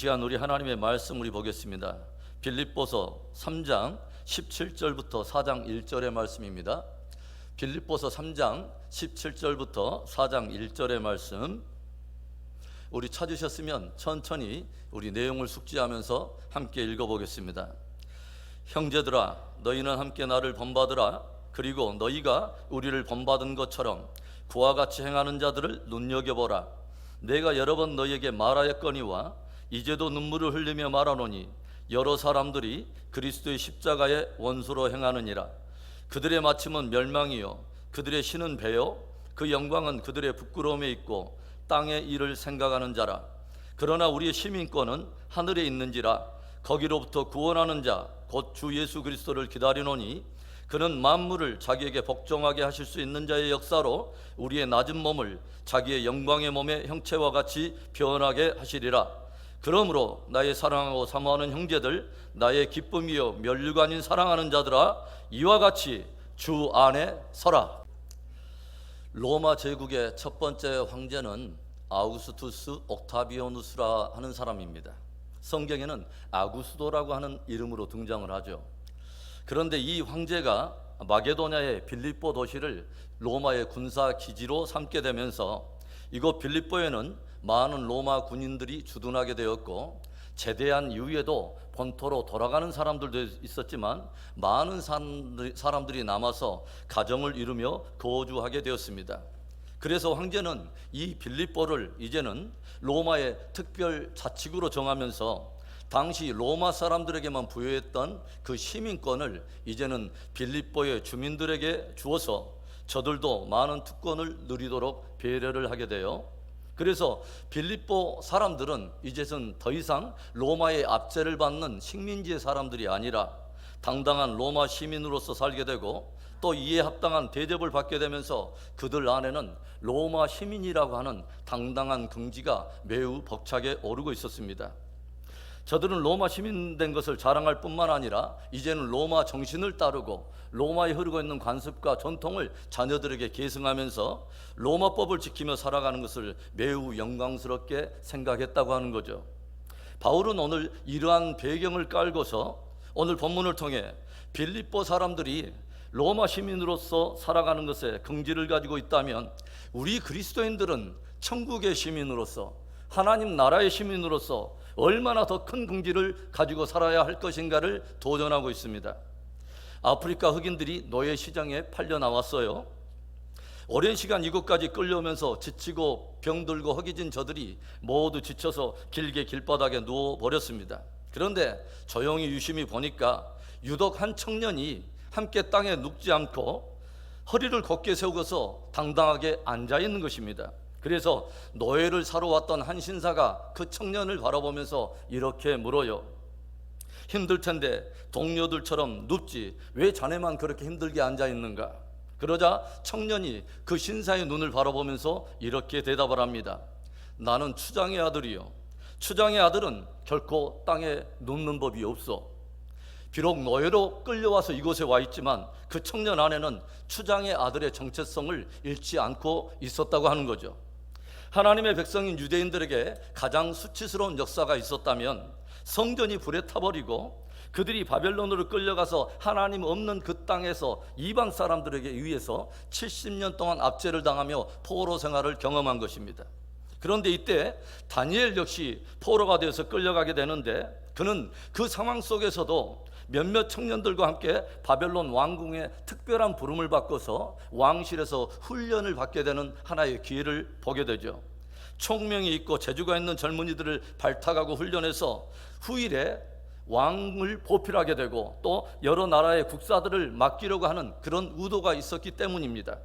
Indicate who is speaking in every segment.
Speaker 1: 시간 우리 하나님의 말씀 우리 보겠습니다. 빌립보서 3장 17절부터 4장 1절의 말씀입니다. 빌립보서 3장 17절부터 4장 1절의 말씀, 우리 찾으셨으면 천천히 우리 내용을 숙지하면서 함께 읽어보겠습니다. 형제들아, 너희는 함께 나를 본받으라. 그리고 너희가 우리를 본받은 것처럼 그와 같이 행하는 자들을 눈여겨보라. 내가 여러 번 너희에게 말하였거니와 이제도 눈물을 흘리며 말하노니 여러 사람들이 그리스도의 십자가의 원수로 행하느니라. 그들의 마침은 멸망이요 그들의 신은 배요 그 영광은 그들의 부끄러움에 있고 땅의 일을 생각하는 자라. 그러나 우리의 시민권은 하늘에 있는지라. 거기로부터 구원하는 자 곧 주 예수 그리스도를 기다리노니 그는 만물을 자기에게 복종하게 하실 수 있는 자의 역사로 우리의 낮은 몸을 자기의 영광의 몸의 형체와 같이 변하게 하시리라. 그러므로 나의 사랑하고 사모하는 형제들, 나의 기쁨이요 면류관인 사랑하는 자들아, 이와 같이 주 안에 서라. 로마 제국의 첫 번째 황제는 아우구스투스 옥타비아누스라 하는 사람입니다. 성경에는 아구스도라고 하는 이름으로 등장을 하죠. 그런데 이 황제가 마게도냐의 빌립보 도시를 로마의 군사 기지로 삼게 되면서 이곳 빌립보에는 많은 로마 군인들이 주둔하게 되었고, 제대한 이후에도 본토로 돌아가는 사람들도 있었지만 많은 사람들이 남아서 가정을 이루며 거주하게 되었습니다. 그래서 황제는 이 빌립보를 이제는 로마의 특별 자치구로 정하면서 당시 로마 사람들에게만 부여했던 그 시민권을 이제는 빌립보의 주민들에게 주어서 저들도 많은 특권을 누리도록 배려를 하게 돼요. 그래서 빌립보 사람들은 이제는 더 이상 로마의 압제를 받는 식민지의 사람들이 아니라 당당한 로마 시민으로서 살게 되고, 또 이에 합당한 대접을 받게 되면서 그들 안에는 로마 시민이라고 하는 당당한 긍지가 매우 벅차게 오르고 있었습니다. 저들은 로마 시민 된 것을 자랑할 뿐만 아니라 이제는 로마 정신을 따르고 로마에 흐르고 있는 관습과 전통을 자녀들에게 계승하면서 로마법을 지키며 살아가는 것을 매우 영광스럽게 생각했다고 하는 거죠. 바울은 오늘 이러한 배경을 깔고서 오늘 본문을 통해 빌립보 사람들이 로마 시민으로서 살아가는 것에 긍지를 가지고 있다면 우리 그리스도인들은 천국의 시민으로서, 하나님 나라의 시민으로서 얼마나 더 큰 긍지를 가지고 살아야 할 것인가를 도전하고 있습니다. 아프리카 흑인들이 노예 시장에 팔려 나왔어요. 오랜 시간 이곳까지 끌려오면서 지치고 병들고 허기진 저들이 모두 지쳐서 길게 길바닥에 누워버렸습니다. 그런데 조용히 유심히 보니까 유독 한 청년이 함께 땅에 눕지 않고 허리를 곧게 세우고서 당당하게 앉아 있는 것입니다. 그래서 노예를 사러 왔던 한 신사가 그 청년을 바라보면서 이렇게 물어요. 힘들 텐데 동료들처럼 눕지 왜 자네만 그렇게 힘들게 앉아 있는가? 그러자 청년이 그 신사의 눈을 바라보면서 이렇게 대답을 합니다. 나는 추장의 아들이요, 추장의 아들은 결코 땅에 눕는 법이 없어. 비록 노예로 끌려와서 이곳에 와 있지만 그 청년 안에는 추장의 아들의 정체성을 잃지 않고 있었다고 하는 거죠. 하나님의 백성인 유대인들에게 가장 수치스러운 역사가 있었다면 성전이 불에 타버리고 그들이 바벨론으로 끌려가서 하나님 없는 그 땅에서 이방 사람들에게 의해서 70년 동안 압제를 당하며 포로 생활을 경험한 것입니다. 그런데 이때 다니엘 역시 포로가 되어서 끌려가게 되는데, 그는 그 상황 속에서도 몇몇 청년들과 함께 바벨론 왕궁의 특별한 부름을 받고서 왕실에서 훈련을 받게 되는 하나의 기회를 보게 되죠. 총명이 있고 재주가 있는 젊은이들을 발탁하고 훈련해서 후일에 왕을 보필하게 되고 또 여러 나라의 국사들을 맡기려고 하는 그런 의도가 있었기 때문입니다.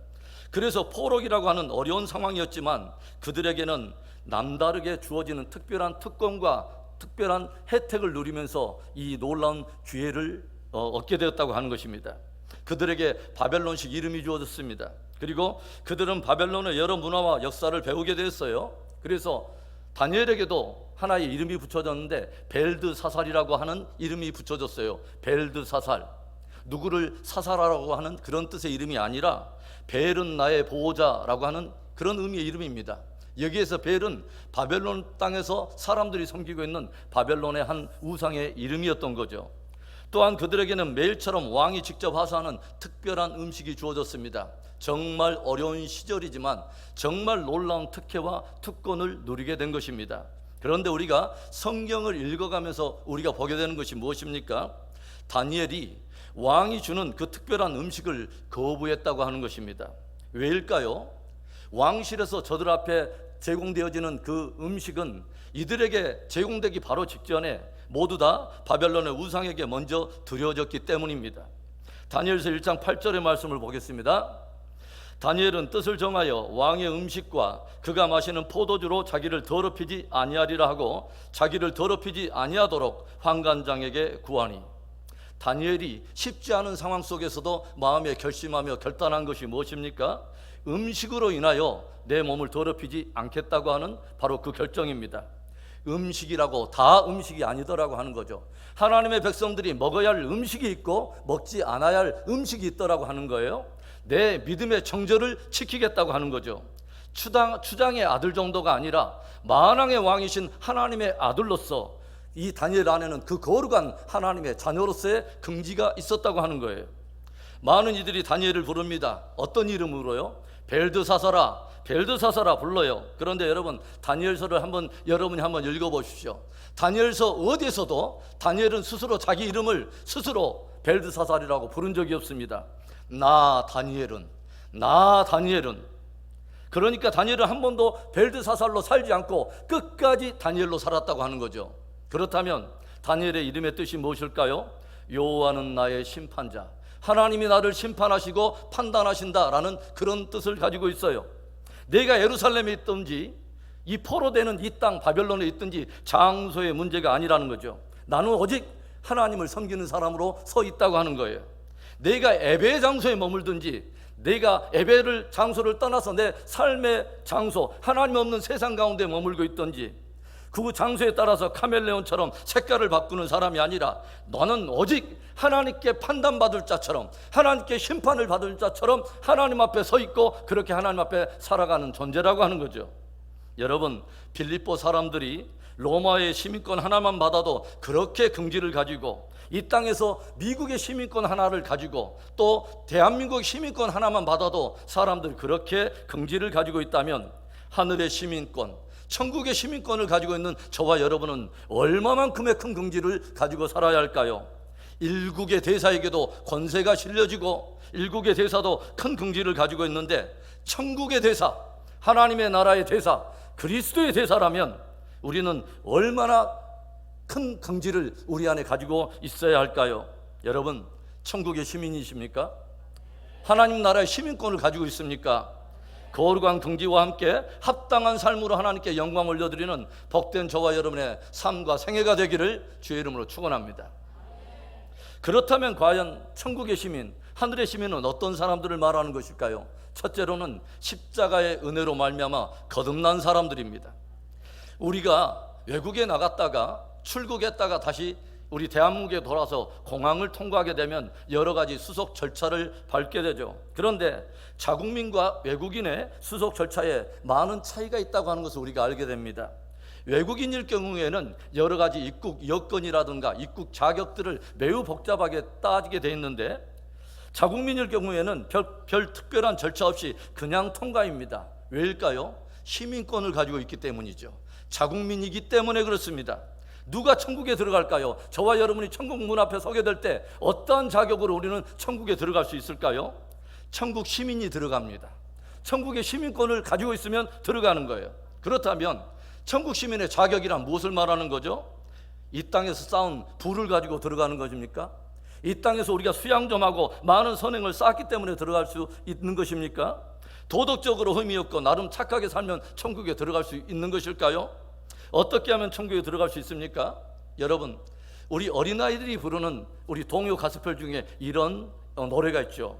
Speaker 1: 그래서 포로기라고 하는 어려운 상황이었지만 그들에게는 남다르게 주어지는 특별한 특권과 특별한 혜택을 누리면서 이 놀라운 기회를 얻게 되었다고 하는 것입니다. 그들에게 바벨론식 이름이 주어졌습니다. 그리고 그들은 바벨론의 여러 문화와 역사를 배우게 되었어요. 그래서 다니엘에게도 하나의 이름이 붙여졌는데 벨드사살이라고 하는 이름이 붙여졌어요. 벨드사살, 누구를 사살하라고 하는 그런 뜻의 이름이 아니라 벨은 나의 보호자라고 하는 그런 의미의 이름입니다. 여기에서 벨은 바벨론 땅에서 사람들이 섬기고 있는 바벨론의 한 우상의 이름이었던 거죠. 또한 그들에게는 매일처럼 왕이 직접 하사하는 특별한 음식이 주어졌습니다. 정말 어려운 시절이지만 정말 놀라운 특혜와 특권을 누리게 된 것입니다. 그런데 우리가 성경을 읽어가면서 우리가 보게 되는 것이 무엇입니까? 다니엘이 왕이 주는 그 특별한 음식을 거부했다고 하는 것입니다. 왜일까요? 왕실에서 저들 앞에 제공되어지는 그 음식은 이들에게 제공되기 바로 직전에 모두 다 바벨론의 우상에게 먼저 드려졌기 때문입니다. 다니엘서 1장 8절의 말씀을 보겠습니다. 다니엘은 뜻을 정하여 왕의 음식과 그가 마시는 포도주로 자기를 더럽히지 아니하리라 하고 자기를 더럽히지 아니하도록 환관장에게 구하니. 다니엘이 쉽지 않은 상황 속에서도 마음에 결심하며 결단한 것이 무엇입니까? 음식으로 인하여 내 몸을 더럽히지 않겠다고 하는 바로 그 결정입니다. 음식이라고 다 음식이 아니더라고 하는 거죠. 하나님의 백성들이 먹어야 할 음식이 있고 먹지 않아야 할 음식이 있더라고 하는 거예요. 내 믿음의 정절을 지키겠다고 하는 거죠. 추장의 아들 정도가 아니라 만왕의 왕이신 하나님의 아들로서 이 다니엘 안에는 그 거룩한 하나님의 자녀로서의 긍지가 있었다고 하는 거예요. 많은 이들이 다니엘을 부릅니다. 어떤 이름으로요? 벨드사사라, 벨드사사라 불러요. 그런데 여러분, 다니엘서를 여러분이 한번 읽어보십시오. 다니엘서 어디에서도 다니엘은 스스로 자기 이름을 스스로 벨드사살이라고 부른 적이 없습니다. 나 다니엘은. 그러니까 다니엘은 한 번도 벨드사살로 살지 않고 끝까지 다니엘로 살았다고 하는 거죠. 그렇다면 다니엘의 이름의 뜻이 무엇일까요? 여호와는 나의 심판자, 하나님이 나를 심판하시고 판단하신다라는 그런 뜻을 가지고 있어요. 내가 예루살렘에 있든지 이 포로되는 이 땅 바벨론에 있든지 장소의 문제가 아니라는 거죠. 나는 오직 하나님을 섬기는 사람으로 서 있다고 하는 거예요. 내가 예배의 장소에 머물든지 내가 예배를 장소를 떠나서 내 삶의 장소, 하나님 없는 세상 가운데 머물고 있든지 그 장소에 따라서 카멜레온처럼 색깔을 바꾸는 사람이 아니라 너는 오직 하나님께 판단받을 자처럼, 하나님께 심판을 받을 자처럼 하나님 앞에 서 있고 그렇게 하나님 앞에 살아가는 존재라고 하는 거죠. 여러분, 빌립보 사람들이 로마의 시민권 하나만 받아도 그렇게 긍지를 가지고 이 땅에서 미국의 시민권 하나를 가지고 또 대한민국의 시민권 하나만 받아도 사람들이 그렇게 긍지를 가지고 있다면 하늘의 시민권, 천국의 시민권을 가지고 있는 저와 여러분은 얼마만큼의 큰 긍지를 가지고 살아야 할까요? 일국의 대사에게도 권세가 실려지고 일국의 대사도 큰 긍지를 가지고 있는데 천국의 대사, 하나님의 나라의 대사, 그리스도의 대사라면 우리는 얼마나 큰 긍지를 우리 안에 가지고 있어야 할까요? 여러분, 천국의 시민이십니까? 하나님 나라의 시민권을 가지고 있습니까? 거룩한 긍지와 함께 합당한 삶으로 하나님께 영광 올려드리는 복된 저와 여러분의 삶과 생애가 되기를 주의 이름으로 축원합니다. 그렇다면 과연 천국의 시민, 하늘의 시민은 어떤 사람들을 말하는 것일까요? 첫째로는 십자가의 은혜로 말미암아 거듭난 사람들입니다. 우리가 외국에 나갔다가 출국했다가 다시 우리 대한민국에 돌아서 공항을 통과하게 되면 여러 가지 수속 절차를 밟게 되죠. 그런데 자국민과 외국인의 수속 절차에 많은 차이가 있다고 하는 것을 우리가 알게 됩니다. 외국인일 경우에는 여러 가지 입국 여건이라든가 입국 자격들을 매우 복잡하게 따지게 돼 있는데 자국민일 경우에는 별 특별한 절차 없이 그냥 통과입니다. 왜일까요? 시민권을 가지고 있기 때문이죠. 자국민이기 때문에 그렇습니다. 누가 천국에 들어갈까요? 저와 여러분이 천국 문 앞에 서게 될 때 어떠한 자격으로 우리는 천국에 들어갈 수 있을까요? 천국 시민이 들어갑니다. 천국의 시민권을 가지고 있으면 들어가는 거예요. 그렇다면 천국 시민의 자격이란 무엇을 말하는 거죠? 이 땅에서 쌓은 부를 가지고 들어가는 것입니까? 이 땅에서 우리가 수양 좀 하고 많은 선행을 쌓았기 때문에 들어갈 수 있는 것입니까? 도덕적으로 흠이 없고 나름 착하게 살면 천국에 들어갈 수 있는 것일까요? 어떻게 하면 천국에 들어갈 수 있습니까? 여러분, 우리 어린아이들이 부르는 우리 동요 가스펠 중에 이런 노래가 있죠.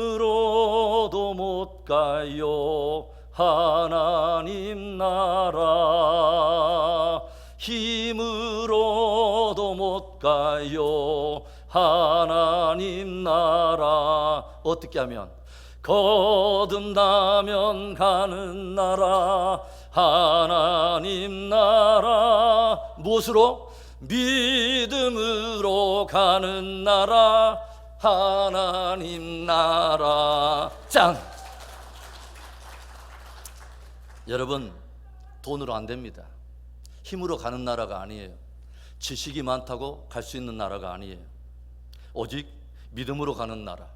Speaker 1: 돈으로도 못 가요 하나님 나라, 힘으로도 못 가요 하나님 나라. 어떻게 하면? 거듭나면 가는 나라, 하나님 나라. 무엇으로? 믿음으로 가는 나라, 하나님 나라. 짠! 여러분, 돈으로 안 됩니다. 힘으로 가는 나라가 아니에요. 지식이 많다고 갈 수 있는 나라가 아니에요. 오직 믿음으로 가는 나라,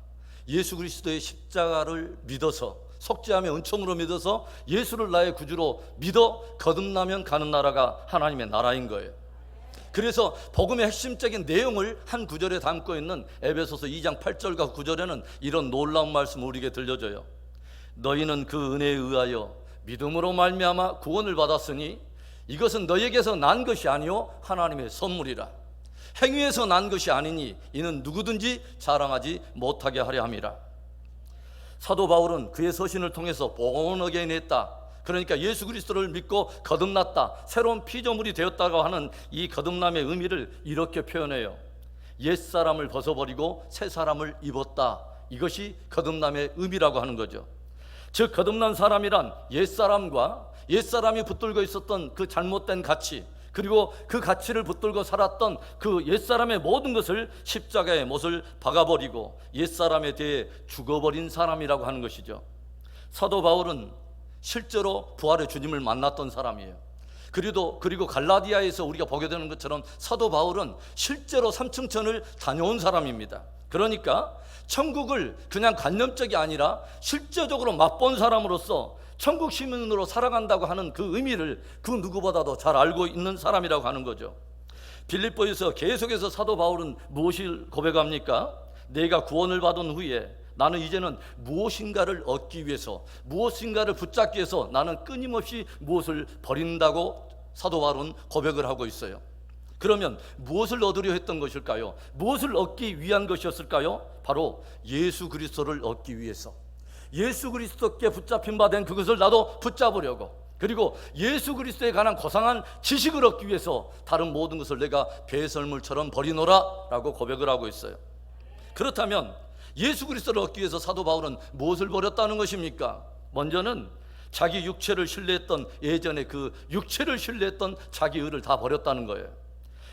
Speaker 1: 예수 그리스도의 십자가를 믿어서, 속죄함의 은총으로 믿어서 예수를 나의 구주로 믿어 거듭나면 가는 나라가 하나님의 나라인 거예요. 그래서 복음의 핵심적인 내용을 한 구절에 담고 있는 에베소서 2장 8절과 9절에는 이런 놀라운 말씀을 우리에게 들려줘요. 너희는 그 은혜에 의하여 믿음으로 말미암아 구원을 받았으니 이것은 너희에게서 난 것이 아니요 하나님의 선물이라. 행위에서 난 것이 아니니 이는 누구든지 자랑하지 못하게 하려 함이라. 사도 바울은 그의 서신을 통해서 born again 했다, 그러니까 예수 그리스도를 믿고 거듭났다, 새로운 피조물이 되었다고 하는 이 거듭남의 의미를 이렇게 표현해요. 옛사람을 벗어버리고 새사람을 입었다. 이것이 거듭남의 의미라고 하는 거죠. 즉 거듭난 사람이란 옛사람이 붙들고 있었던 그 잘못된 가치, 그리고 그 가치를 붙들고 살았던 그 옛사람의 모든 것을 십자가에 못을 박아버리고 옛사람에 대해 죽어버린 사람이라고 하는 것이죠. 사도 바울은 실제로 부활의 주님을 만났던 사람이에요. 그리고 갈라디아에서 우리가 보게 되는 것처럼 사도 바울은 실제로 삼층천을 다녀온 사람입니다. 그러니까 천국을 그냥 관념적이 아니라 실제적으로 맛본 사람으로서 천국 시민으로 살아간다고 하는 그 의미를 그 누구보다도 잘 알고 있는 사람이라고 하는 거죠. 빌립보에서 계속해서 사도 바울은 무엇을 고백합니까? 내가 구원을 받은 후에 나는 이제는 무엇인가를 얻기 위해서, 무엇인가를 붙잡기 위해서 나는 끊임없이 무엇을 버린다고 사도 바울은 고백을 하고 있어요. 그러면 무엇을 얻으려 했던 것일까요? 무엇을 얻기 위한 것이었을까요? 바로 예수 그리스도를 얻기 위해서, 예수 그리스도께 붙잡힌 바 된 그것을 나도 붙잡으려고, 그리고 예수 그리스도에 관한 고상한 지식을 얻기 위해서 다른 모든 것을 내가 배설물처럼 버리노라 라고 고백을 하고 있어요. 그렇다면 예수 그리스도를 얻기 위해서 사도 바울은 무엇을 버렸다는 것입니까? 먼저는 자기 육체를 신뢰했던, 예전에 그 육체를 신뢰했던 자기 의를 다 버렸다는 거예요.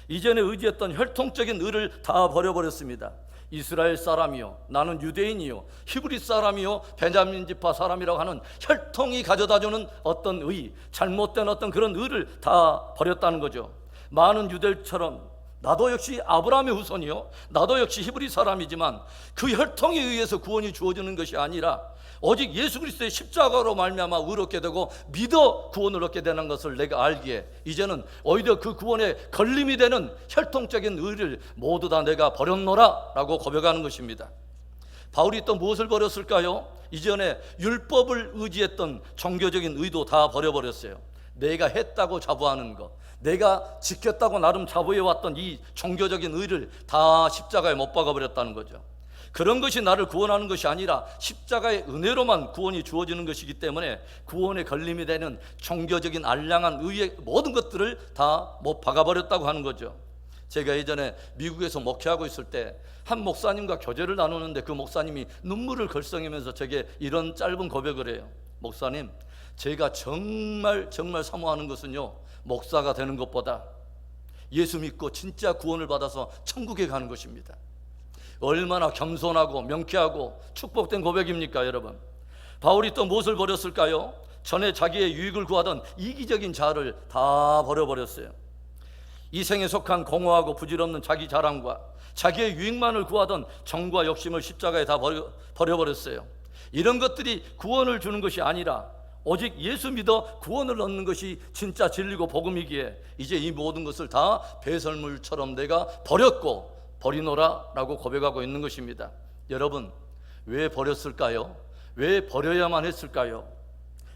Speaker 1: 이전에 의지했던 혈통적인 의를 다 버려버렸습니다. 이스라엘 사람이요, 나는 유대인이요, 히브리 사람이요, 베냐민 지파 사람이라고 하는 혈통이 가져다주는 어떤 의, 잘못된 어떤 그런 의를 다 버렸다는 거죠. 많은 유대인처럼 나도 역시 아브라함의 후손이요, 나도 역시 히브리 사람이지만 그 혈통에 의해서 구원이 주어지는 것이 아니라 오직 예수 그리스도의 십자가로 말미암아 의롭게 되고 믿어 구원을 얻게 되는 것을 내가 알기에 이제는 오히려 그 구원에 걸림이 되는 혈통적인 의를 모두 다 내가 버렸노라 라고 고백하는 것입니다. 바울이 또 무엇을 버렸을까요? 이전에 율법을 의지했던 종교적인 의도 다 버려버렸어요. 내가 했다고 자부하는 것, 내가 지켰다고 나름 자부해왔던 이 종교적인 의를 다 십자가에 못 박아버렸다는 거죠. 그런 것이 나를 구원하는 것이 아니라 십자가의 은혜로만 구원이 주어지는 것이기 때문에 구원에 걸림이 되는 종교적인 알량한 의의 모든 것들을 다 못 박아버렸다고 하는 거죠. 제가 예전에 미국에서 목회하고 있을 때 한 목사님과 교제를 나누는데 그 목사님이 눈물을 걸썽이면서 제게 이런 짧은 고백을 해요. 목사님, 제가 정말 사모하는 것은요, 목사가 되는 것보다 예수 믿고 진짜 구원을 받아서 천국에 가는 것입니다. 얼마나 겸손하고 명쾌하고 축복된 고백입니까, 여러분? 바울이 또 무엇을 버렸을까요? 전에 자기의 유익을 구하던 이기적인 자아를 다 버려버렸어요. 이 생에 속한 공허하고 부질없는 자기 자랑과 자기의 유익만을 구하던 정과 욕심을 십자가에 다 버려버렸어요. 이런 것들이 구원을 주는 것이 아니라 오직 예수 믿어 구원을 얻는 것이 진짜 진리고 복음이기에 이제 이 모든 것을 다 배설물처럼 내가 버렸고 버리노라 라고 고백하고 있는 것입니다. 여러분, 왜 버렸을까요? 왜 버려야만 했을까요?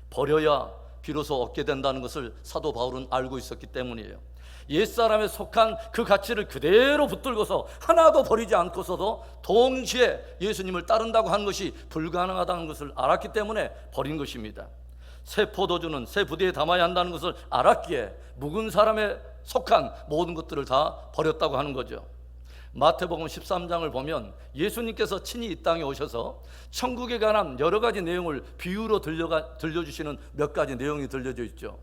Speaker 1: 버려야 비로소 얻게 된다는 것을 사도 바울은 알고 있었기 때문이에요. 옛사람에 속한 그 가치를 그대로 붙들고서 하나도 버리지 않고서도 동시에 예수님을 따른다고 하는 것이 불가능하다는 것을 알았기 때문에 버린 것입니다. 새 포도주는 새 부대에 담아야 한다는 것을 알았기에 묵은 사람에 속한 모든 것들을 다 버렸다고 하는 거죠. 마태복음 13장을 보면 예수님께서 친히 이 땅에 오셔서 천국에 관한 여러 가지 내용을 비유로 들려주시는 몇 가지 내용이 들려져 있죠.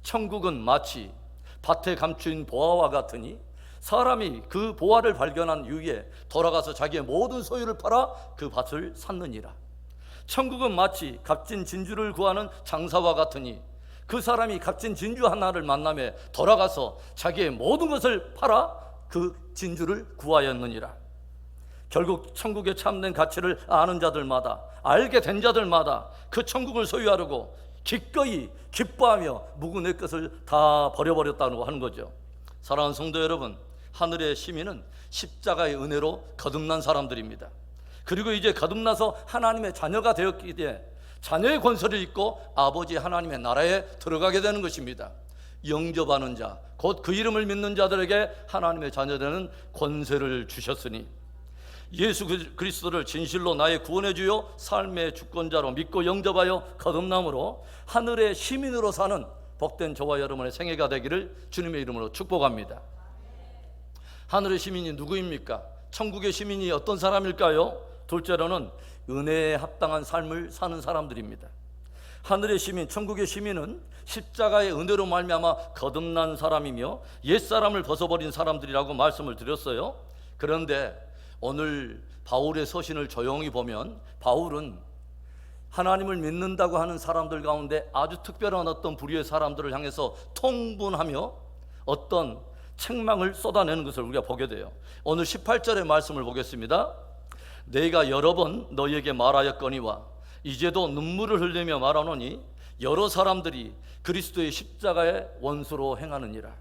Speaker 1: 천국은 마치 밭에 감추인 보화와 같으니 사람이 그 보화를 발견한 이후에 돌아가서 자기의 모든 소유를 팔아 그 밭을 샀느니라. 천국은 마치 값진 진주를 구하는 장사와 같으니 그 사람이 값진 진주 하나를 만나며 돌아가서 자기의 모든 것을 팔아 그 진주를 구하였느니라. 결국 천국의 참된 가치를 아는 자들마다, 알게 된 자들마다 그 천국을 소유하려고 기꺼이 기뻐하며 묵은 내 것을 다 버려버렸다고 하는 거죠. 사랑하는 성도 여러분, 하늘의 시민은 십자가의 은혜로 거듭난 사람들입니다. 그리고 이제 거듭나서 하나님의 자녀가 되었기 때문에 자녀의 권세를 입고 아버지 하나님의 나라에 들어가게 되는 것입니다. 영접하는 자, 곧 그 이름을 믿는 자들에게 하나님의 자녀되는 권세를 주셨으니 예수 그리스도를 진실로 나의 구원의 주요 삶의 주권자로 믿고 영접하여 거듭남으로 하늘의 시민으로 사는 복된 저와 여러분의 생애가 되기를 주님의 이름으로 축복합니다. 하늘의 시민이 누구입니까? 천국의 시민이 어떤 사람일까요? 둘째로는 은혜에 합당한 삶을 사는 사람들입니다. 하늘의 시민, 천국의 시민은 십자가의 은혜로 말미암아 거듭난 사람이며 옛사람을 벗어버린 사람들이라고 말씀을 드렸어요. 그런데 오늘 바울의 서신을 조용히 보면 바울은 하나님을 믿는다고 하는 사람들 가운데 아주 특별한 어떤 부류의 사람들을 향해서 통분하며 어떤 책망을 쏟아내는 것을 우리가 보게 돼요. 오늘 18절의 말씀을 보겠습니다. 내가 여러 번 너희에게 말하였거니와 이제도 눈물을 흘리며 말하노니 여러 사람들이 그리스도의 십자가의 원수로 행하느니라.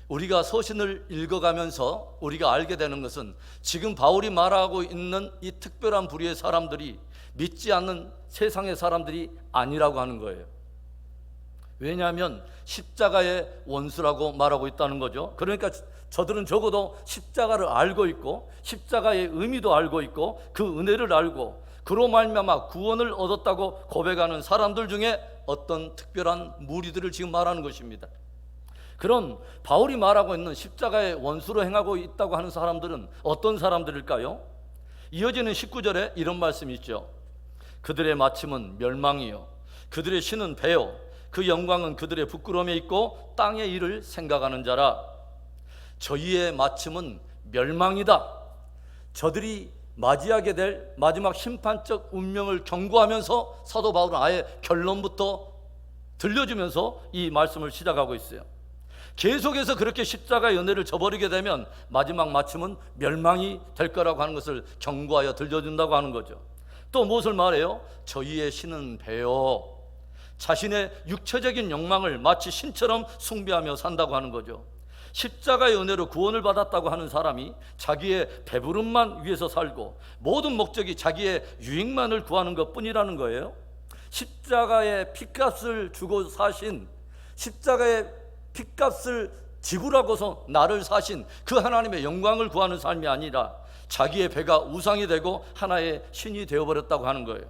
Speaker 1: 우리가 서신을 읽어가면서 우리가 알게 되는 것은 지금 바울이 말하고 있는 이 특별한 부류의 사람들이 믿지 않는 세상의 사람들이 아니라고 하는 거예요. 왜냐하면 십자가의 원수라고 말하고 있다는 거죠. 그러니까 저들은 적어도 십자가를 알고 있고 십자가의 의미도 알고 있고 그 은혜를 알고 그로 말미암아 구원을 얻었다고 고백하는 사람들 중에 어떤 특별한 무리들을 지금 말하는 것입니다. 그런 바울이 말하고 있는 십자가의 원수로 행하고 있다고 하는 사람들은 어떤 사람들일까요? 이어지는 19절에 이런 말씀이 있죠. 그들의 마침은 멸망이요 그들의 신은 배요 그 영광은 그들의 부끄러움에 있고 땅의 일을 생각하는 자라. 저희의 마침은 멸망이다. 저들이 맞이하게 될 마지막 심판적 운명을 경고하면서 사도 바울은 아예 결론부터 들려주면서 이 말씀을 시작하고 있어요. 계속해서 그렇게 십자가의 은혜를 저버리게 되면 마지막 마침은 멸망이 될 거라고 하는 것을 경고하여 들려준다고 하는 거죠. 또 무엇을 말해요? 저희의 신은 배요. 자신의 육체적인 욕망을 마치 신처럼 숭배하며 산다고 하는 거죠. 십자가의 은혜로 구원을 받았다고 하는 사람이 자기의 배부름만 위해서 살고 모든 목적이 자기의 유익만을 구하는 것뿐이라는 거예요. 십자가의 핏값을 주고 사신, 십자가의 핏값을 지불하고서 나를 사신 그 하나님의 영광을 구하는 삶이 아니라 자기의 배가 우상이 되고 하나의 신이 되어버렸다고 하는 거예요.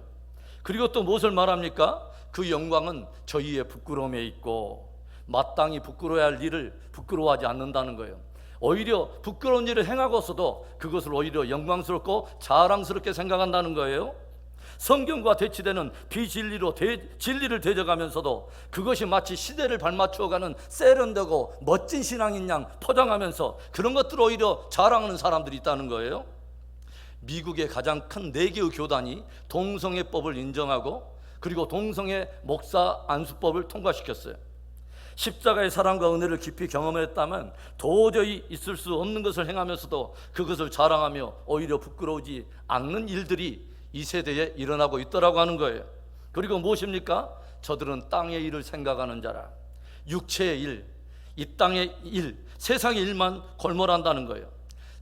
Speaker 1: 그리고 또 무엇을 말합니까? 그 영광은 저희의 부끄러움에 있고 마땅히 부끄러워야 할 일을 부끄러워하지 않는다는 거예요. 오히려 부끄러운 일을 행하고서도 그것을 오히려 영광스럽고 자랑스럽게 생각한다는 거예요. 성경과 대치되는 비진리로 진리를 대적하면서도 그것이 마치 시대를 발맞추어가는 세련되고 멋진 신앙인 양 포장하면서 그런 것들을 오히려 자랑하는 사람들이 있다는 거예요. 미국의 가장 큰 4개의 교단이 동성애법을 인정하고 그리고 동성애 목사 안수법을 통과시켰어요. 십자가의 사랑과 은혜를 깊이 경험했다면 도저히 있을 수 없는 것을 행하면서도 그것을 자랑하며 오히려 부끄러우지 않는 일들이 이 세대에 일어나고 있더라고 하는 거예요. 그리고 무엇입니까? 저들은 땅의 일을 생각하는 자라. 육체의 일, 이 땅의 일, 세상의 일만 골몰한다는 거예요.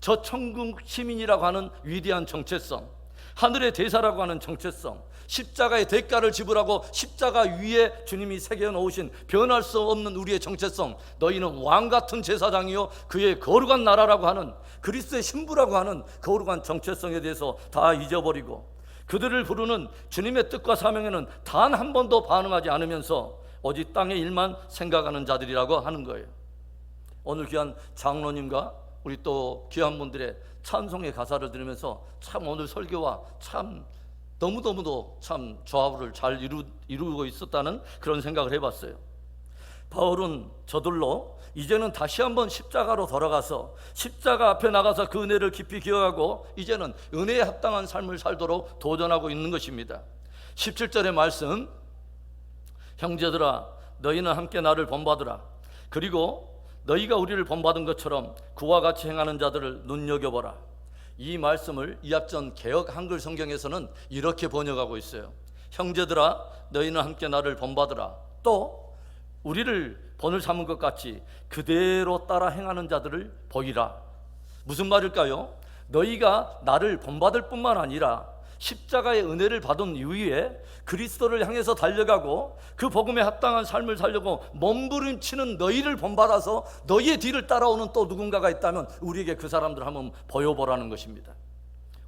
Speaker 1: 저 천국 시민이라고 하는 위대한 정체성, 하늘의 대사라고 하는 정체성, 십자가의 대가를 지불하고 십자가 위에 주님이 새겨놓으신 변할 수 없는 우리의 정체성, 너희는 왕같은 제사장이요 그의 거룩한 나라라고 하는 그리스도의 신부라고 하는 거룩한 정체성에 대해서 다 잊어버리고 그들을 부르는 주님의 뜻과 사명에는 단 한 번도 반응하지 않으면서 오직 땅의 일만 생각하는 자들이라고 하는 거예요. 오늘 귀한 장로님과 우리 또 귀한 분들의 찬송의 가사를 들으면서 참 오늘 설교와 참 너무너무도 참 조합을 잘 이루고 있었다는 그런 생각을 해봤어요. 바울은 저들로 이제는 다시 한번 십자가로 돌아가서 십자가 앞에 나가서 그 은혜를 깊이 기억하고 이제는 은혜에 합당한 삶을 살도록 도전하고 있는 것입니다. 17절의 말씀, 형제들아 너희는 함께 나를 본받으라. 그리고 너희가 우리를 본받은 것처럼 그와 같이 행하는 자들을 눈여겨보라. 이 말씀을 이합전 개역 한글 성경에서는 이렇게 번역하고 있어요. 형제들아 너희는 함께 나를 본받으라. 또 우리를 본을 삼은 것 같이 그대로 따라 행하는 자들을 보이라. 무슨 말일까요? 너희가 나를 본받을 뿐만 아니라 십자가의 은혜를 받은 이후에 그리스도를 향해서 달려가고 그 복음에 합당한 삶을 살려고 몸부림치는 너희를 본받아서 너희의 뒤를 따라오는 또 누군가가 있다면 우리에게 그 사람들을 한번 보여보라는 것입니다.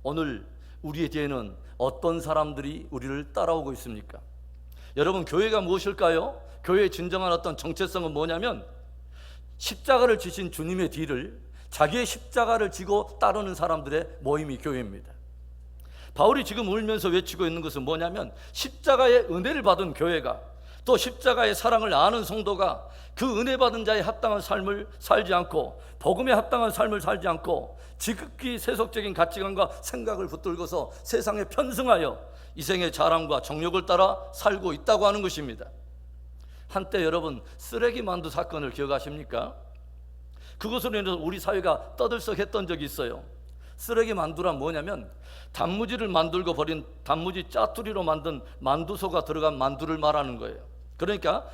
Speaker 1: 오늘 우리의 뒤에는 어떤 사람들이 우리를 따라오고 있습니까? 여러분, 교회가 무엇일까요? 교회의 진정한 어떤 정체성은 뭐냐면 십자가를 지신 주님의 뒤를 자기의 십자가를 지고 따르는 사람들의 모임이 교회입니다. 바울이 지금 울면서 외치고 있는 것은 뭐냐면 십자가의 은혜를 받은 교회가 또 십자가의 사랑을 아는 성도가 그 은혜 받은 자의 합당한 삶을 살지 않고 복음에 합당한 삶을 살지 않고 지극히 세속적인 가치관과 생각을 붙들고서 세상에 편승하여 이생의 자랑과 정욕을 따라 살고 있다고 하는 것입니다. 한때 여러분 쓰레기 만두 사건을 기억하십니까? 그것으로 인해서 우리 사회가 떠들썩했던 적이 있어요. 쓰레기 만두란 뭐냐면 단무지를 만들고 버린 단무지 짜투리로 만든 만두소가 들어간 만두를 말하는 거예요. 그러니까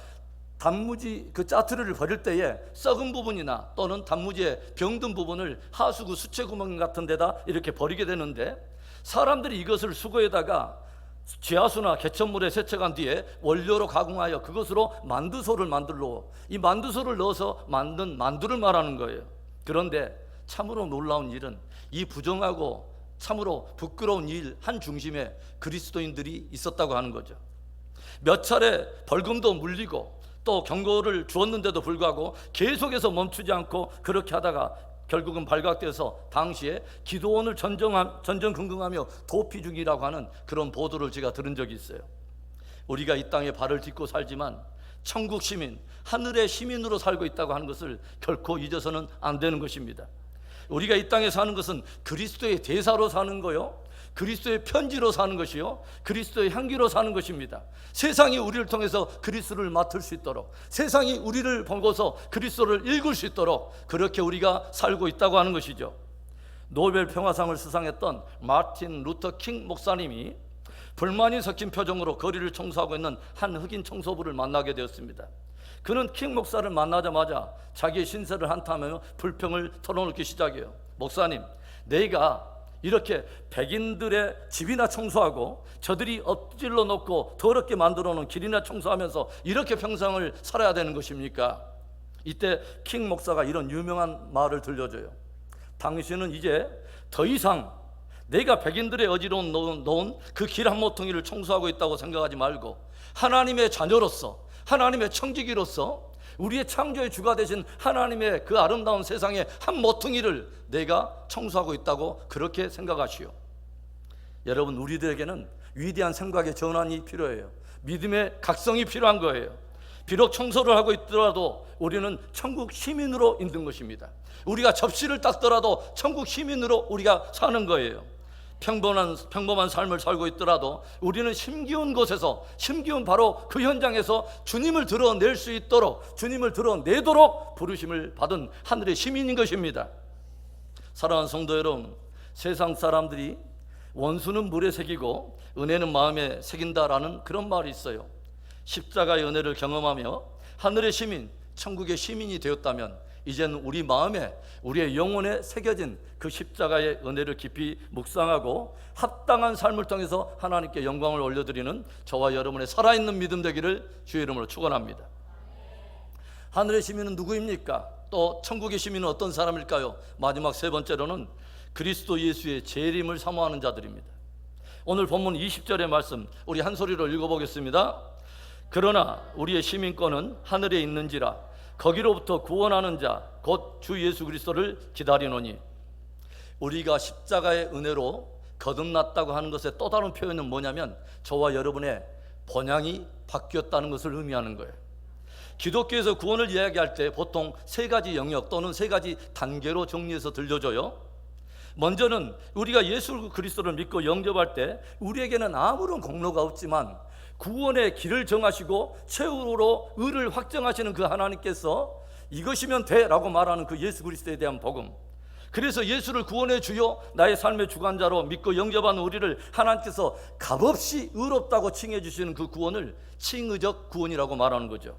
Speaker 1: 단무지 그 짜투리를 버릴 때에 썩은 부분이나 또는 단무지의 병든 부분을 하수구 수채구멍 같은 데다 이렇게 버리게 되는데 사람들이 이것을 수거에다가 지하수나 개천물에 세척한 뒤에 원료로 가공하여 그것으로 만두소를 만들고 이 만두소를 넣어서 만든 만두를 말하는 거예요. 그런데 참으로 놀라운 일은 이 부정하고 참으로 부끄러운 일 한 중심에 그리스도인들이 있었다고 하는 거죠. 몇 차례 벌금도 물리고 또 경고를 주었는데도 불구하고 계속해서 멈추지 않고 그렇게 하다가 결국은 발각돼서 당시에 기도원을 전전긍긍하며 도피 중이라고 하는 그런 보도를 제가 들은 적이 있어요. 우리가 이 땅에 발을 딛고 살지만 천국 시민, 하늘의 시민으로 살고 있다고 하는 것을 결코 잊어서는 안 되는 것입니다. 우리가 이 땅에 사는 것은 그리스도의 대사로 사는 거요, 그리스도의 편지로 사는 것이요, 그리스도의 향기로 사는 것입니다. 세상이 우리를 통해서 그리스도를 맡을 수 있도록, 세상이 우리를 보고서 그리스도를 읽을 수 있도록 그렇게 우리가 살고 있다고 하는 것이죠. 노벨 평화상을 수상했던 마틴 루터 킹 목사님이 불만이 섞인 표정으로 거리를 청소하고 있는 한 흑인 청소부를 만나게 되었습니다. 그는 킹 목사를 만나자마자 자기의 신세를 한탄하며 불평을 털어놓기 시작해요. 목사님, 내가 이렇게 백인들의 집이나 청소하고 저들이 엎질러 놓고 더럽게 만들어 놓은 길이나 청소하면서 이렇게 평생을 살아야 되는 것입니까? 이때 킹 목사가 이런 유명한 말을 들려줘요. 당신은 이제 더 이상 내가 백인들의 어지러워 놓은 그 길 한 모퉁이를 청소하고 있다고 생각하지 말고 하나님의 자녀로서, 하나님의 청지기로서 우리의 창조의 주가 되신 하나님의 그 아름다운 세상의 한 모퉁이를 내가 청소하고 있다고 그렇게 생각하시오. 여러분, 우리들에게는 위대한 생각의 전환이 필요해요. 믿음의 각성이 필요한 거예요. 비록 청소를 하고 있더라도 우리는 천국 시민으로 있는 것입니다. 우리가 접시를 닦더라도 천국 시민으로 우리가 사는 거예요. 평범한 삶을 살고 있더라도 우리는 심기운 곳에서, 심기운 바로 그 현장에서 주님을 드러낼 수 있도록, 주님을 드러내도록 부르심을 받은 하늘의 시민인 것입니다. 사랑하는 성도 여러분, 세상 사람들이 원수는 물에 새기고 은혜는 마음에 새긴다라는 그런 말이 있어요. 십자가의 은혜를 경험하며 하늘의 시민, 천국의 시민이 되었다면 이제는 우리 마음에, 우리의 영혼에 새겨진 그 십자가의 은혜를 깊이 묵상하고 합당한 삶을 통해서 하나님께 영광을 올려드리는 저와 여러분의 살아있는 믿음 되기를 주의 이름으로 축원합니다. 하늘의 시민은 누구입니까? 또 천국의 시민은 어떤 사람일까요? 마지막 세 번째로는 그리스도 예수의 재림을 사모하는 자들입니다. 오늘 본문 20절의 말씀 우리 한 소리로 읽어보겠습니다. 그러나 우리의 시민권은 하늘에 있는지라 거기로부터 구원하는 자 곧 주 예수 그리스도를 기다리노니. 우리가 십자가의 은혜로 거듭났다고 하는 것의 또 다른 표현은 뭐냐면 저와 여러분의 본향이 바뀌었다는 것을 의미하는 거예요. 기독교에서 구원을 이야기할 때 보통 세 가지 영역 또는 세 가지 단계로 정리해서 들려줘요. 먼저는 우리가 예수 그리스도를 믿고 영접할 때 우리에게는 아무런 공로가 없지만 구원의 길을 정하시고 최후로 의를 확정하시는 그 하나님께서 이것이면 돼 라고 말하는 그 예수 그리스도에 대한 복음, 그래서 예수를 구원의 주요 나의 삶의 주관자로 믿고 영접한 우리를 하나님께서 값없이 의롭다고 칭해 주시는 그 구원을 칭의적 구원이라고 말하는 거죠.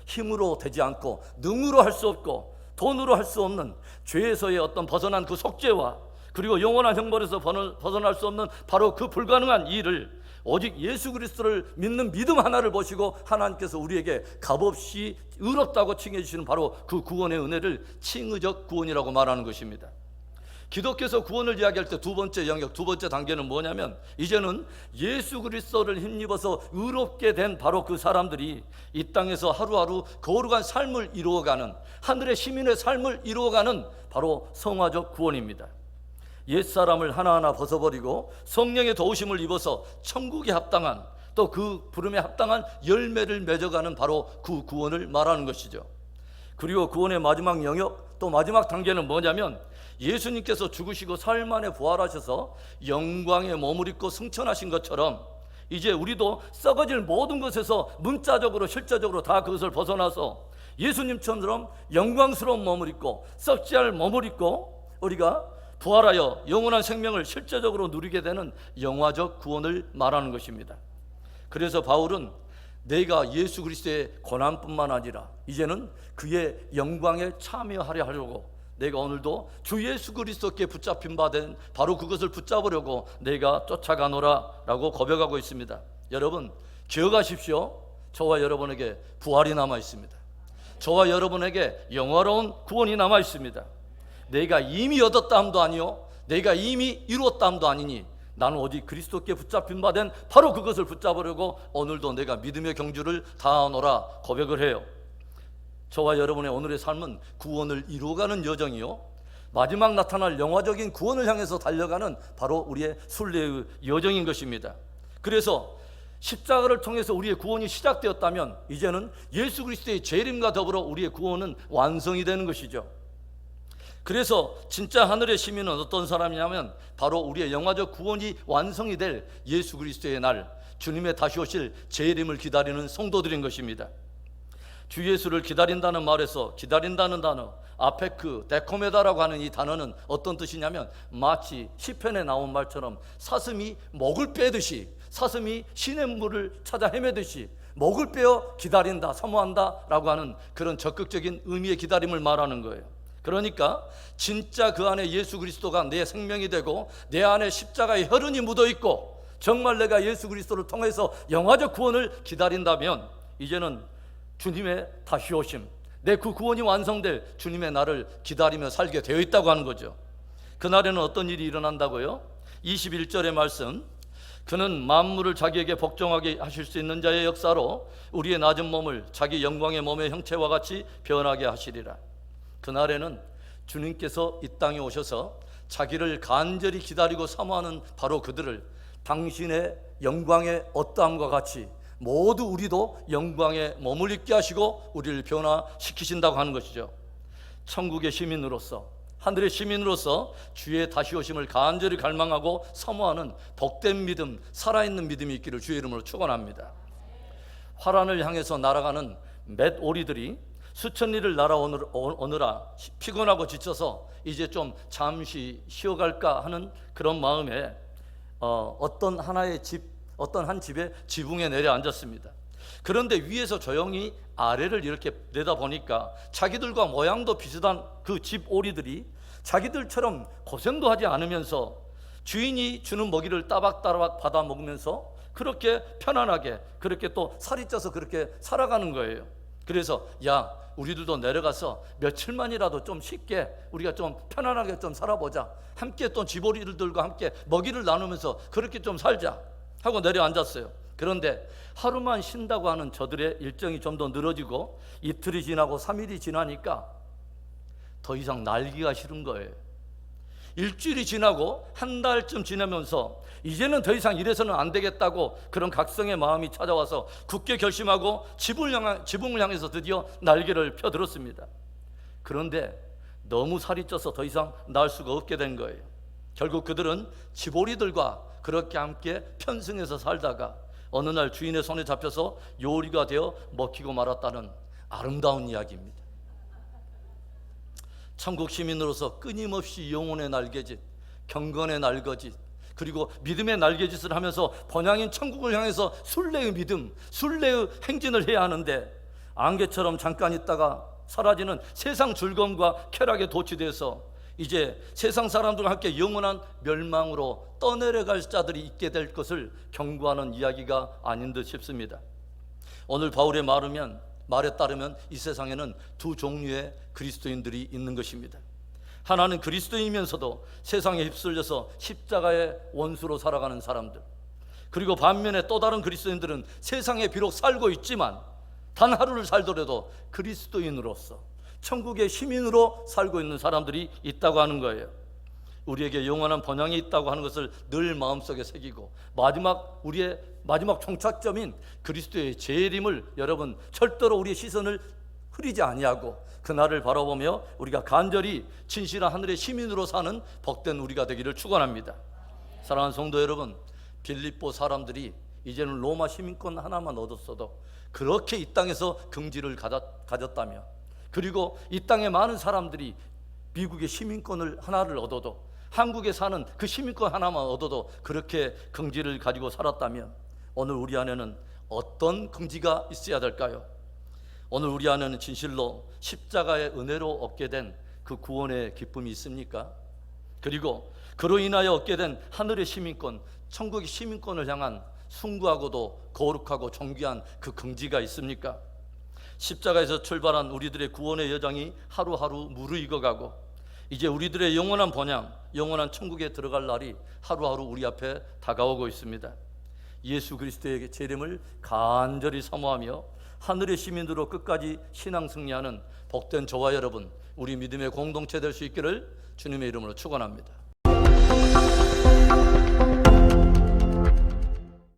Speaker 1: 힘으로 되지 않고 능으로 할 수 없고 돈으로 할 수 없는 죄에서의 어떤 벗어난 그 속죄와 그리고 영원한 형벌에서 벗어날 수 없는 바로 그 불가능한 일을 오직 예수 그리스도를 믿는 믿음 하나를 보시고 하나님께서 우리에게 값없이 의롭다고 칭해 주시는 바로 그 구원의 은혜를 칭의적 구원이라고 말하는 것입니다. 기독교에서 구원을 이야기할 때 두 번째 영역, 두 번째 단계는 뭐냐면 이제는 예수 그리스도를 힘입어서 의롭게 된 바로 그 사람들이 이 땅에서 하루하루 거룩한 삶을 이루어가는, 하늘의 시민의 삶을 이루어가는 바로 성화적 구원입니다. 옛사람을 하나하나 벗어버리고 성령의 도우심을 입어서 천국에 합당한, 또 그 부름에 합당한 열매를 맺어가는 바로 그 구원을 말하는 것이죠. 그리고 구원의 마지막 영역, 또 마지막 단계는 뭐냐면 예수님께서 죽으시고 사흘 만에 부활하셔서 영광의 몸을 입고 승천하신 것처럼 이제 우리도 썩어질 모든 것에서 문자적으로 실제적으로 다 그것을 벗어나서 예수님처럼 영광스러운 몸을 입고 썩지 않을 몸을 입고 우리가 부활하여 영원한 생명을 실제적으로 누리게 되는 영화적 구원을 말하는 것입니다. 그래서 바울은 내가 예수 그리스도의 고난뿐만 아니라 이제는 그의 영광에 참여하려 하려고 내가 오늘도 주 예수 그리스도께 붙잡힌 바 된 바로 그것을 붙잡으려고 내가 쫓아가노라 라고 고백하고 있습니다. 여러분 기억하십시오. 저와 여러분에게 부활이 남아 있습니다. 저와 여러분에게 영화로운 구원이 남아 있습니다. 내가 이미 얻었다 함도 아니요 내가 이미 이루었다 함도 아니니 나는 오직 그리스도께 붙잡힌 바 된 바로 그것을 붙잡으려고 오늘도 내가 믿음의 경주를 다하노라 고백을 해요. 저와 여러분의 오늘의 삶은 구원을 이루어가는 여정이요 마지막 나타날 영화적인 구원을 향해서 달려가는 바로 우리의 순례의 여정인 것입니다. 그래서 십자가를 통해서 우리의 구원이 시작되었다면 이제는 예수 그리스도의 재림과 더불어 우리의 구원은 완성이 되는 것이죠. 그래서 진짜 하늘의 시민은 어떤 사람이냐면 바로 우리의 영화적 구원이 완성이 될 예수 그리스도의 날, 주님의 다시 오실 재림을 기다리는 성도들인 것입니다. 주 예수를 기다린다는 말에서 기다린다는 단어 아페크, 데코메다라고 하는 이 단어는 어떤 뜻이냐면 마치 시편에 나온 말처럼 사슴이 목을 빼듯이, 사슴이 시냇물을 찾아 헤매듯이 목을 빼어 기다린다, 사모한다 라고 하는 그런 적극적인 의미의 기다림을 말하는 거예요. 그러니까 진짜 그 안에 예수 그리스도가 내 생명이 되고 내 안에 십자가의 혈흔이 묻어있고 정말 내가 예수 그리스도를 통해서 영화적 구원을 기다린다면 이제는 주님의 다시 오심, 내 그 구원이 완성될 주님의 날을 기다리며 살게 되어 있다고 하는 거죠. 그날에는 어떤 일이 일어난다고요? 21절의 말씀, 그는 만물을 자기에게 복종하게 하실 수 있는 자의 역사로 우리의 낮은 몸을 자기 영광의 몸의 형체와 같이 변하게 하시리라. 그날에는 주님께서 이 땅에 오셔서 자기를 간절히 기다리고 사모하는 바로 그들을 당신의 영광의 어떠함과 같이 모두 우리도 영광에 몸을 입게 하시고 우리를 변화시키신다고 하는 것이죠. 천국의 시민으로서, 하늘의 시민으로서 주의 다시 오심을 간절히 갈망하고 사모하는 복된 믿음, 살아있는 믿음이 있기를 주의 이름으로 축원합니다. 화란을 향해서 날아가는 맷 오리들이 수천 리를 날아오느라 피곤하고 지쳐서 이제 좀 잠시 쉬어갈까 하는 그런 마음에 어떤 한 집의 지붕에 내려앉았습니다. 그런데 위에서 조용히 아래를 이렇게 내다보니까 자기들과 모양도 비슷한 그 집 오리들이 자기들처럼 고생도 하지 않으면서 주인이 주는 먹이를 따박따박 받아 먹으면서 그렇게 편안하게, 그렇게 또 살이 쪄서 그렇게 살아가는 거예요. 그래서 야, 우리들도 내려가서 며칠만이라도 좀 쉽게 우리가 좀 편안하게 좀 살아보자, 함께 또 집오리들과 함께 먹이를 나누면서 그렇게 좀 살자 하고 내려앉았어요. 그런데 하루만 쉰다고 하는 저들의 일정이 좀 더 늘어지고 이틀이 지나고 3일이 지나니까 더 이상 날기가 싫은 거예요. 일주일이 지나고 한 달쯤 지나면서 이제는 더 이상 이래서는 안 되겠다고 그런 각성의 마음이 찾아와서 굳게 결심하고 지붕을 향해서 드디어 날개를 펴들었습니다. 그런데 너무 살이 쪄서 더 이상 날 수가 없게 된 거예요. 결국 그들은 지보리들과 그렇게 함께 편승해서 살다가 어느 날 주인의 손에 잡혀서 요리가 되어 먹히고 말았다는 아름다운 이야기입니다. 천국 시민으로서 끊임없이 영혼의 날개짓, 경건의 날개짓, 그리고 믿음의 날개짓을 하면서 번향인 천국을 향해서 순례의 믿음, 순례의 행진을 해야 하는데 안개처럼 잠깐 있다가 사라지는 세상 즐거움과 쾌락에 도취돼서 이제 세상 사람들과 함께 영원한 멸망으로 떠내려갈 자들이 있게 될 것을 경고하는 이야기가 아닌 듯 싶습니다. 오늘 바울의 말에 따르면 이 세상에는 두 종류의 그리스도인들이 있는 것입니다. 하나는 그리스도인이면서도 세상에 휩쓸려서 십자가의 원수로 살아가는 사람들, 그리고 반면에 또 다른 그리스도인들은 세상에 비록 살고 있지만 단 하루를 살더라도 그리스도인으로서 천국의 시민으로 살고 있는 사람들이 있다고 하는 거예요. 우리에게 영원한 번영이 있다고 하는 것을 늘 마음속에 새기고 우리의 마지막 종착점인 그리스도의 재림을 여러분 절대로 우리의 시선을 흐리지 아니하고 그날을 바라보며 우리가 간절히 진실한 하늘의 시민으로 사는 복된 우리가 되기를 축원합니다. 사랑하는 성도 여러분, 빌립보 사람들이 이제는 로마 시민권 하나만 얻었어도 그렇게 이 땅에서 긍지를 가졌다며, 그리고 이 땅에 많은 사람들이 미국의 시민권을 하나를 얻어도, 한국에 사는 그 시민권 하나만 얻어도 그렇게 긍지를 가지고 살았다면 오늘 우리 안에는 어떤 긍지가 있어야 될까요? 오늘 우리 안에는 진실로 십자가의 은혜로 얻게 된 그 구원의 기쁨이 있습니까? 그리고 그로 인하여 얻게 된 하늘의 시민권, 천국의 시민권을 향한 숭고하고도 거룩하고 존귀한 그 긍지가 있습니까? 십자가에서 출발한 우리들의 구원의 여정이 하루하루 무르익어가고 이제 우리들의 영원한 번향, 영원한 천국에 들어갈 날이 하루하루 우리 앞에 다가오고 있습니다. 예수 그리스도의 재림을 간절히 사모하며 하늘의 시민으로 끝까지 신앙 승리하는 복된 저와 여러분, 우리 믿음의 공동체 될 수 있기를 주님의 이름으로 축원합니다.